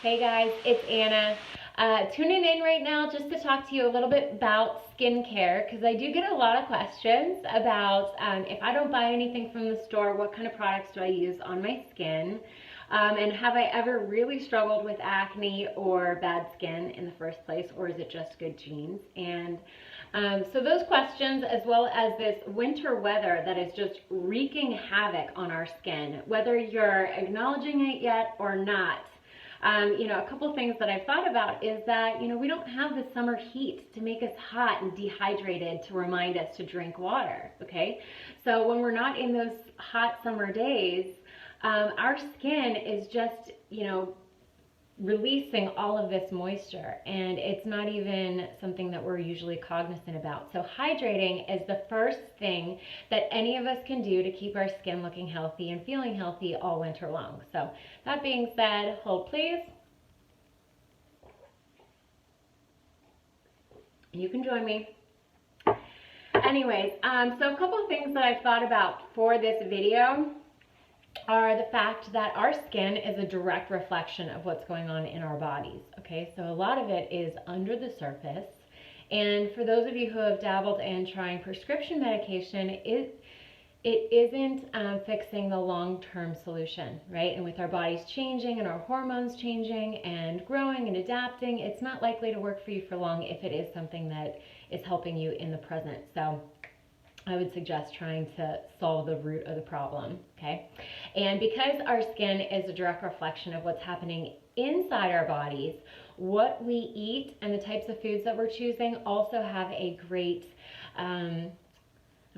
Hey guys, it's Anna. Tuning in right now just to talk to you a little bit about skincare because I do get a lot of questions about if I don't buy anything from the store, what kind of products do I use on my skin? And have I ever really struggled with acne or bad skin in the first place, or is it just good genes? And so those questions, as well as this winter weather that is just wreaking havoc on our skin, whether you're acknowledging it yet or not. A couple things that I've thought about is that, we don't have the summer heat to make us hot and dehydrated to remind us to drink water, okay? So when we're not in those hot summer days, our skin is just, releasing all of this moisture, and it's not even something that we're usually cognizant about. So hydrating is the first thing that any of us can do to keep our skin looking healthy and feeling healthy all winter long. So that being said, hold please. You can join me. Anyways, so a couple of things that I've thought about for this video are the fact that our skin is a direct reflection of what's going on in our bodies. Okay, so a lot of it is under the surface. And for those of you who have dabbled in trying prescription medication, it isn't fixing the long-term solution, right? And with our bodies changing and our hormones changing and growing and adapting, it's not likely to work for you for long if it is something that is helping you in the present. So I would suggest trying to solve the root of the problem, okay? And because our skin is a direct reflection of what's happening inside our bodies, what we eat and the types of foods that we're choosing also have a great, I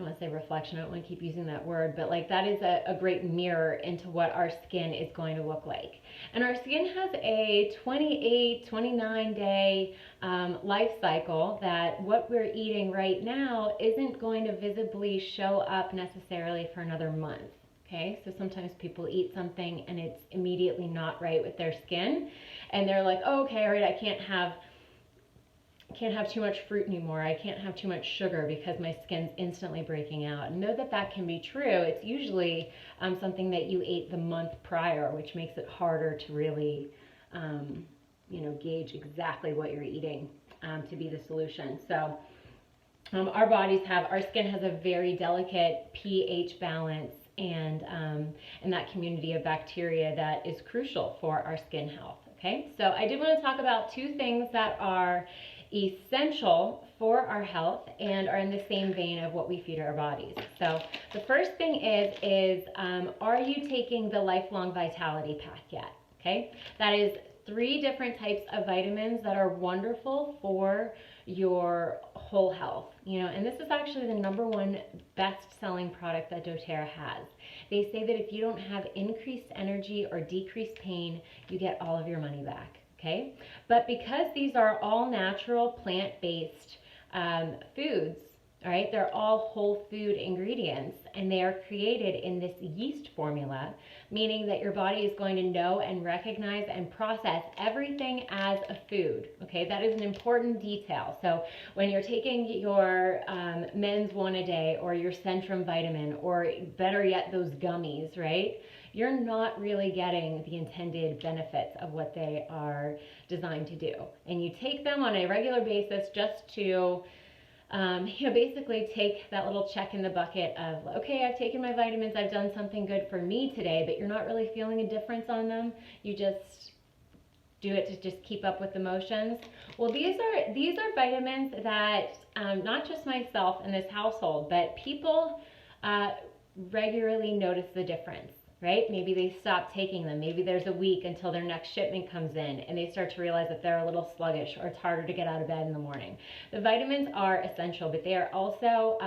don't want to say reflection, I don't want to keep using that word, but like that is a great mirror into what our skin is going to look like. And our skin has a 28, 29 day life cycle that what we're eating right now isn't going to visibly show up necessarily for another month. Okay, so sometimes people eat something and it's immediately not right with their skin, and they're like, oh, okay, all right, I can't have too much fruit anymore. I can't have too much sugar because my skin's instantly breaking out. And know that that can be true. It's usually something that you ate the month prior, which makes it harder to really, gauge exactly what you're eating to be the solution. So our skin has a very delicate pH balance and that community of bacteria that is crucial for our skin health. Okay, so I did want to talk about two things that are essential for our health and are in the same vein of what we feed our bodies. So the first thing is are you taking the Lifelong Vitality Pack yet? Okay, that is 3 different types of vitamins that are wonderful for your whole health. And this is actually the #1 best-selling product that doTERRA has. They say that if you don't have increased energy or decreased pain, you get all of your money back. Okay, but because these are all natural plant-based foods, all right, they're all whole food ingredients, and they are created in this yeast formula, meaning that your body is going to know and recognize and process everything as a food. Okay, that is an important detail. So when you're taking your Men's One a Day or your Centrum vitamin, or better yet, those gummies, right? You're not really getting the intended benefits of what they are designed to do. And you take them on a regular basis just to basically take that little check in the bucket of, okay, I've taken my vitamins, I've done something good for me today, but you're not really feeling a difference on them. You just do it to just keep up with the motions. Well, these are vitamins that not just myself in this household, but people regularly notice the difference. Right? Maybe they stop taking them. Maybe there's a week until their next shipment comes in and they start to realize that they're a little sluggish or it's harder to get out of bed in the morning. The vitamins are essential, but they are also,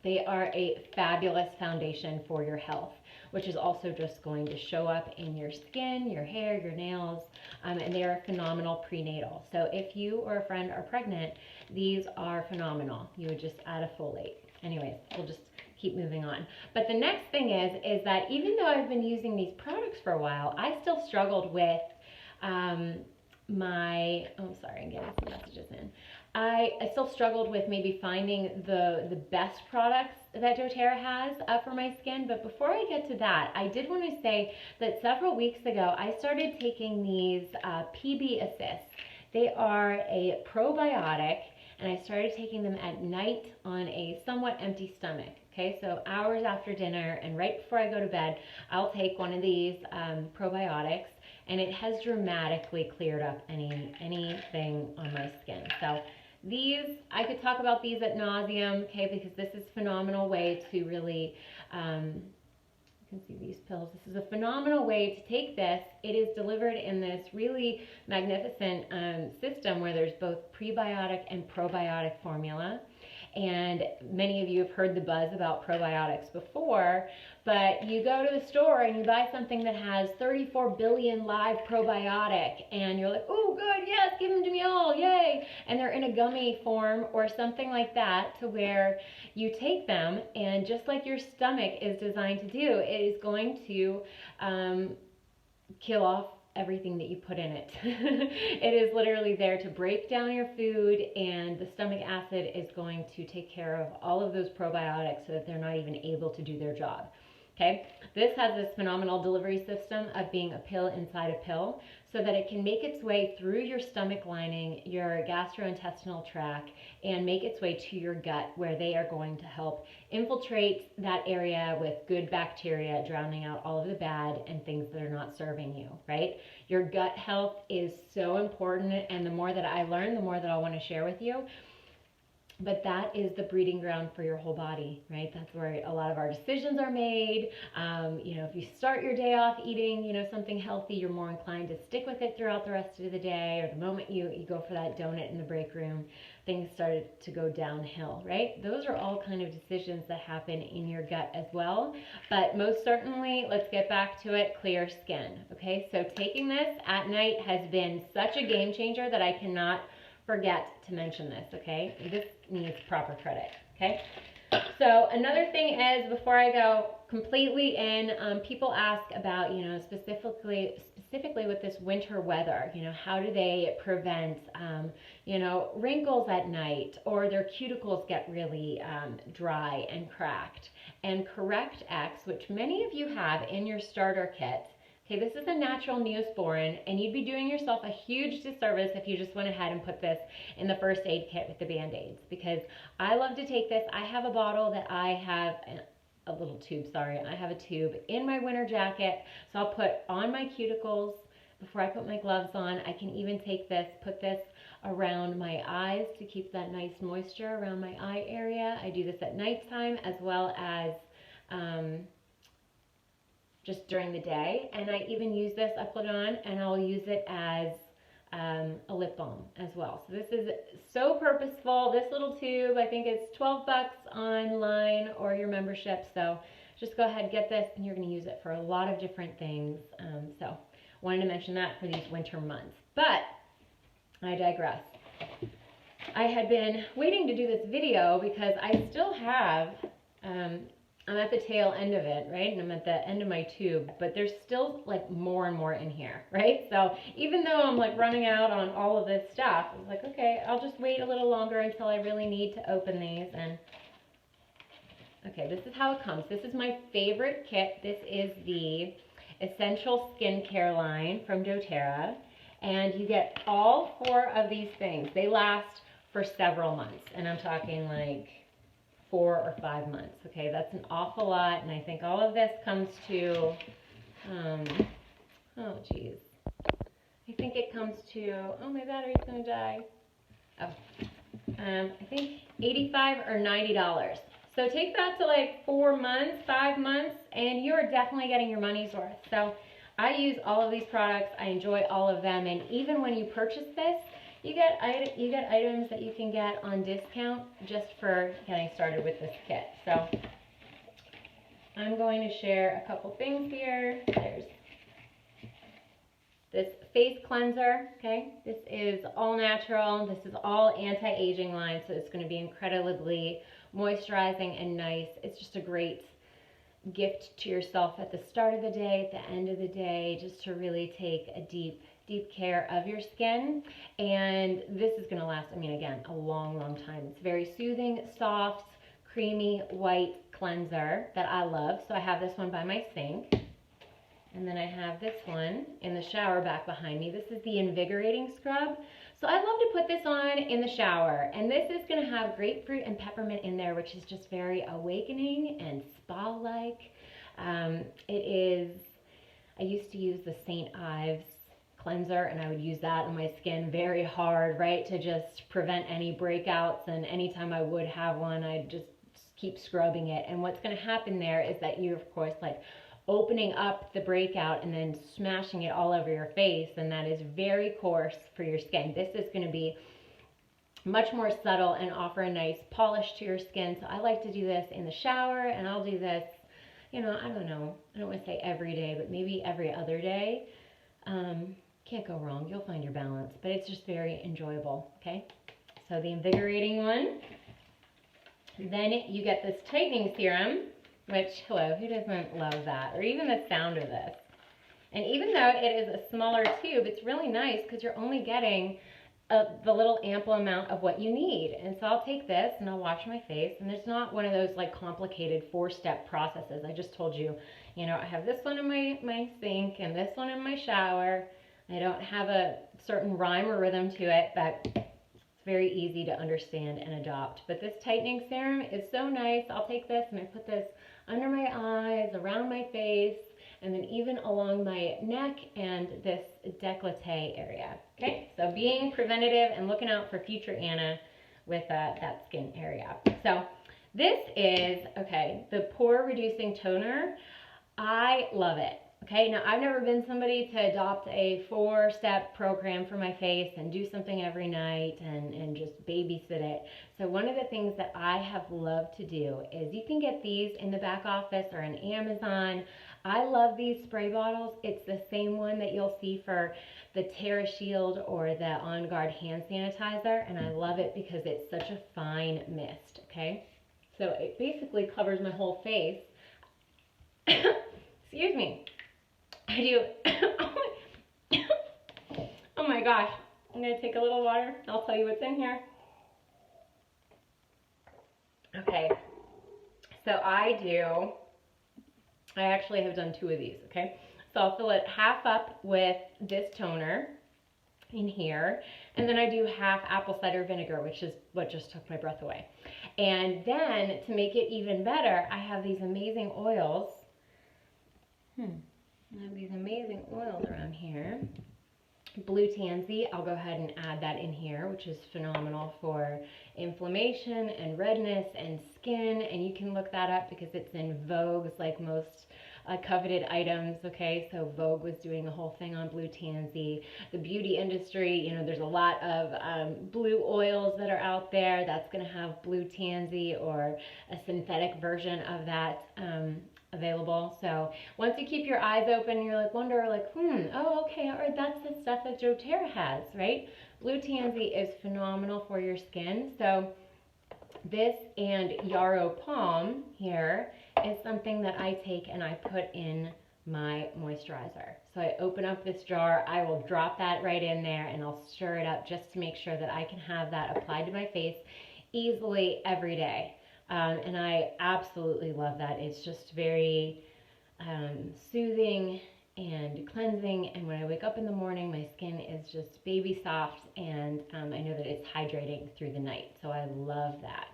they are a fabulous foundation for your health, which is also just going to show up in your skin, your hair, your nails, and they are phenomenal prenatal. So if you or a friend are pregnant, these are phenomenal. You would just add a folate. Anyways, we'll just keep moving on. But the next thing is that even though I've been using these products for a while, I still struggled with oh, sorry, I'm getting some messages in. I still struggled with maybe finding the best products that doTERRA has for my skin. But before I get to that, I did want to say that several weeks ago, I started taking these PB Assist. They are a probiotic, and I started taking them at night on a somewhat empty stomach. Okay, so hours after dinner and right before I go to bed, I'll take one of these probiotics, and it has dramatically cleared up anything on my skin. So these, I could talk about these ad nauseum, okay, because this is a phenomenal way to really, you can see these pills. This is a phenomenal way to take this. It is delivered in this really magnificent system where there's both prebiotic and probiotic formula. And many of you have heard the buzz about probiotics before, but you go to the store and you buy something that has 34 billion live probiotic, and you're like, oh, good, yes, give them to me all, yay. And they're in a gummy form or something like that, to where you take them, and just like your stomach is designed to do, it is going to kill off everything that you put in it. It is literally there to break down your food, and the stomach acid is going to take care of all of those probiotics so that they're not even able to do their job. Okay, this has this phenomenal delivery system of being a pill inside a pill, so that it can make its way through your stomach lining, your gastrointestinal tract, and make its way to your gut, where they are going to help infiltrate that area with good bacteria, drowning out all of the bad and things that are not serving you, right? Your gut health is so important, and the more that I learn, the more that I want to share with you. But that is the breeding ground for your whole body, right? That's where a lot of our decisions are made. If you start your day off eating, something healthy, you're more inclined to stick with it throughout the rest of the day. Or the moment you go for that donut in the break room, things started to go downhill, right? Those are all kind of decisions that happen in your gut as well. But most certainly, let's get back to it, clear skin, okay? So taking this at night has been such a game changer that I cannot forget to mention this, okay? This needs proper credit, okay? So another thing is, before I go completely in, people ask about, specifically with this winter weather, how do they prevent, wrinkles at night, or their cuticles get really dry and cracked. And Correct X, which many of you have in your starter kit, okay, this is a natural Neosporin, and you'd be doing yourself a huge disservice if you just went ahead and put this in the first aid kit with the Band-Aids, because I love to take this. I have a bottle that I have, a little tube, sorry, I have a tube in my winter jacket, so I'll put on my cuticles before I put my gloves on. I can even take this, put this around my eyes to keep that nice moisture around my eye area. I do this at nighttime as well as just during the day, and I even use this, I put it on, and I'll use it as a lip balm as well. So this is so purposeful. This little tube, I think it's 12 bucks online or your membership, so just go ahead and get this, and you're going to use it for a lot of different things. So wanted to mention that for these winter months, but I digress. I had been waiting to do this video because I still have I'm at the tail end of it, right? And I'm at the end of my tube, but there's still like more and more in here, right? So even though I'm like running out on all of this stuff, I was like, okay, I'll just wait a little longer until I really need to open these. And okay, this is how it comes. This is my favorite kit. This is the Essential Skincare line from doTERRA. And you get all 4 of these things. They last for several months. And I'm talking like 4 or 5 months. Okay, that's an awful lot, and I think all of this comes to, oh geez, I think it comes to, oh, my battery's gonna die. Oh, I think $85 or $90. So take that to like 4 months, 5 months, and you're definitely getting your money's worth. So I use all of these products. I enjoy all of them, and even when you purchase this, you get items that you can get on discount just for getting started with this kit. So I'm going to share a couple things here. There's this face cleanser, okay? This is all natural. This is all anti-aging line, so it's going to be incredibly moisturizing and nice. It's just a great gift to yourself at the start of the day, at the end of the day, just to really take a deep care of your skin. And this is going to last, I mean, again, a long, long time. It's very soothing, soft, creamy, white cleanser that I love. So I have this one by my sink. And then I have this one in the shower back behind me. This is the Invigorating Scrub. So I love to put this on in the shower. And this is going to have grapefruit and peppermint in there, which is just very awakening and spa-like. I used to use the St. Ives cleanser, and I would use that on my skin very hard, right, to just prevent any breakouts. And anytime I would have one, I'd just keep scrubbing it. And what's going to happen there is that you're, of course, like opening up the breakout and then smashing it all over your face, and that is very coarse for your skin. This is going to be much more subtle and offer a nice polish to your skin. So I like to do this in the shower, and I'll do this, you know, I don't know, I don't want to say every day, but maybe every other day. Can't go wrong. You'll find your balance, but it's just very enjoyable. Okay, so the invigorating one. Then you get this tightening serum, which, hello, who doesn't love that? Or even the sound of this. And even though it is a smaller tube, it's really nice because you're only getting the little ample amount of what you need. And so I'll take this and I'll wash my face. And it's not one of those like complicated 4-step processes. I just told you, you know, I have this one in my sink and this one in my shower. I don't have a certain rhyme or rhythm to it, but it's very easy to understand and adopt. But this tightening serum is so nice. I'll take this and I put this under my eyes, around my face, and then even along my neck and this décolleté area. Okay, so being preventative and looking out for future Anna with that skin area. So this is, okay, the pore reducing toner. I love it. Okay, now I've never been somebody to adopt a 4-step program for my face and do something every night and just babysit it. So one of the things that I have loved to do is you can get these in the back office or on Amazon. I love these spray bottles. It's the same one that you'll see for the TerraShield or the On Guard hand sanitizer, and I love it because it's such a fine mist, okay? So it basically covers my whole face. Excuse me. I do. Oh my gosh. I'm going to take a little water. I'll tell you what's in here. Okay. So I actually have done 2 of these, okay? So I'll fill it half up with this toner in here, and then I do half apple cider vinegar, which is what just took my breath away. And then to make it even better, I have these amazing oils. I have these amazing oils around here. Blue Tansy, I'll go ahead and add that in here, which is phenomenal for inflammation and redness and skin. And you can look that up because it's in Vogue's like most coveted items, okay? So Vogue was doing a whole thing on Blue Tansy. The beauty industry, you know, there's a lot of blue oils that are out there that's gonna have Blue Tansy or a synthetic version of that available. So once you keep your eyes open, you're like, wonder like, oh, okay, or that's the stuff that doTERRA has, right? Blue Tansy is phenomenal for your skin. So this and Yarrow Palm here is something that I take and I put in my moisturizer. So I open up this jar, I will drop that right in there and I'll stir it up just to make sure that I can have that applied to my face easily every day. And I absolutely love that. It's just very soothing and cleansing, and when I wake up in the morning, my skin is just baby soft, and I know that it's hydrating through the night, so I love that.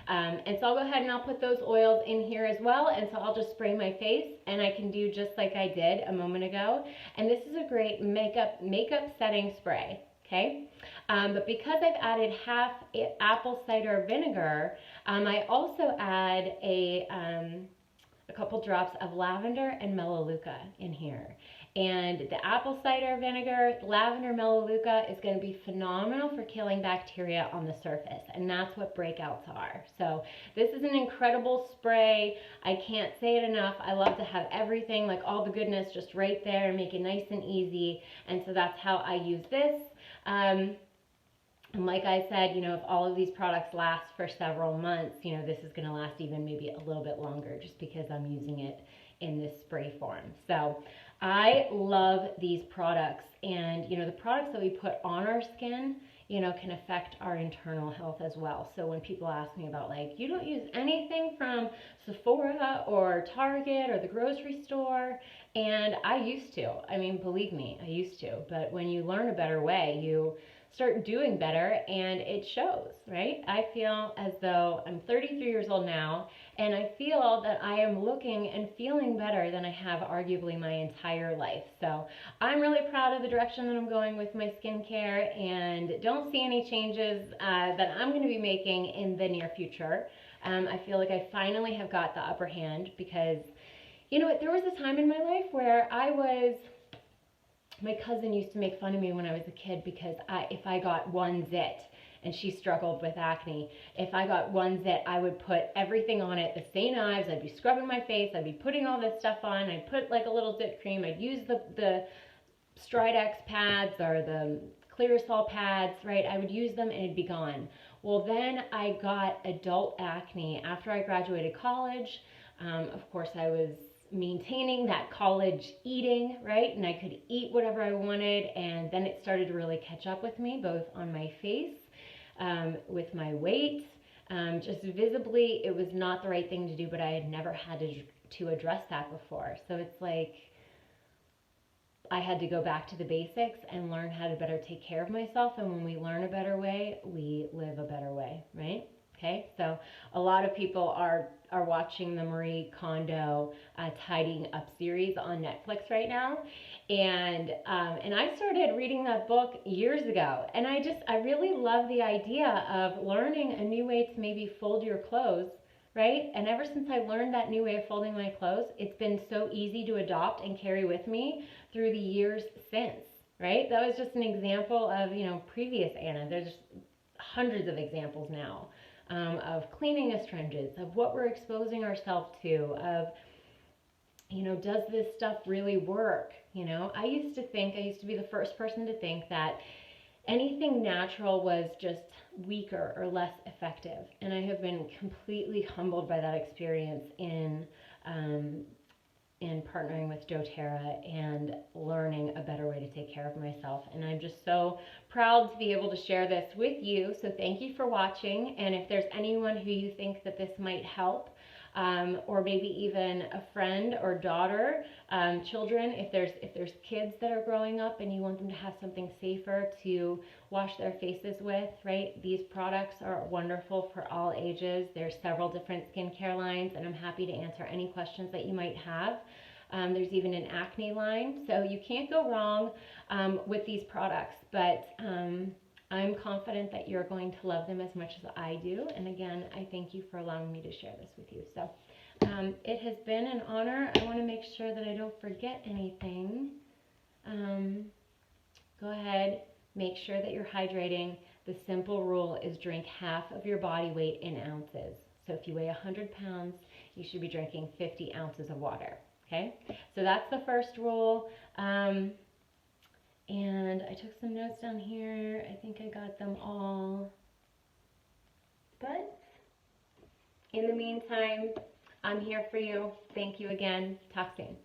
And so I'll go ahead and I'll put those oils in here as well, and so I'll just spray my face, and I can do just like I did a moment ago. And this is a great makeup setting spray, okay? But because I've added half apple cider vinegar, I also add a couple drops of lavender and melaleuca in here. And the apple cider vinegar, lavender, melaleuca is going to be phenomenal for killing bacteria on the surface, and that's what breakouts are. So this is an incredible spray. I can't say it enough. I love to have everything, like all the goodness, just right there and make it nice and easy. And so that's how I use this. And like I said, you know, if all of these products last for several months, you know, this is going to last even maybe a little bit longer just because I'm using it in this spray form. So I love these products, and you know, the products that we put on our skin, you know, can affect our internal health as well. So when people ask me about, like, you don't use anything from Sephora or Target or the grocery store, and I used to. I mean, believe me, I used to. But when you learn a better way, you start doing better, and it shows, right? I feel as though I'm 33 years old now, and I feel that I am looking and feeling better than I have arguably my entire life. So I'm really proud of the direction that I'm going with my skincare, and don't see any changes that I'm going to be making in the near future. I feel like I finally have got the upper hand because, you know, there was a time in my life where my cousin used to make fun of me when I was a kid because if I got one zit, and she struggled with acne, if I got one zit, I would put everything on it, the St. Ives, I'd be scrubbing my face, I'd be putting all this stuff on, I'd put like a little zit cream, I'd use the Stridex pads or the Clearasil pads, right? I would use them and it'd be gone. Well, then I got adult acne after I graduated college. Of course, I was maintaining that college eating, right? And I could eat whatever I wanted, and then it started to really catch up with me, both on my face, with my weight. Just visibly, it was not the right thing to do, but I had never had to address that before. So it's like I had to go back to the basics and learn how to better take care of myself. And when we learn a better way, we live a better way, right? Okay, so a lot of people are watching the Marie Kondo Tidying Up series on Netflix right now, and I started reading that book years ago, and I really love the idea of learning a new way to maybe fold your clothes, right? And ever since I learned that new way of folding my clothes, it's been so easy to adopt and carry with me through the years since, right? That was just an example of, you know, previous Anna. There's hundreds of examples now. Of cleaning astringents, of what we're exposing ourselves to, of, you know, does this stuff really work? You know, I used to be the first person to think that anything natural was just weaker or less effective. And I have been completely humbled by that experience in partnering with doTERRA and learning a better way to take care of myself. And I'm just so proud to be able to share this with you. So thank you for watching. And if there's anyone who you think that this might help, or maybe even a friend or daughter, children, if there's kids that are growing up and you want them to have something safer to wash their faces with, right? These products are wonderful for all ages. There's several different skincare lines, and I'm happy to answer any questions that you might have. There's even an acne line, so you can't go wrong with these products, but I'm confident that you're going to love them as much as I do. And again, I thank you for allowing me to share this with you. So it has been an honor. I want to make sure that I don't forget anything. Go ahead, make sure that you're hydrating. The simple rule is drink half of your body weight in ounces. So if you weigh 100 pounds, you should be drinking 50 ounces of water. Okay, so that's the first rule. And I took some notes down here. I think I got them all. But in the meantime, I'm here for you. Thank you again. Talk soon.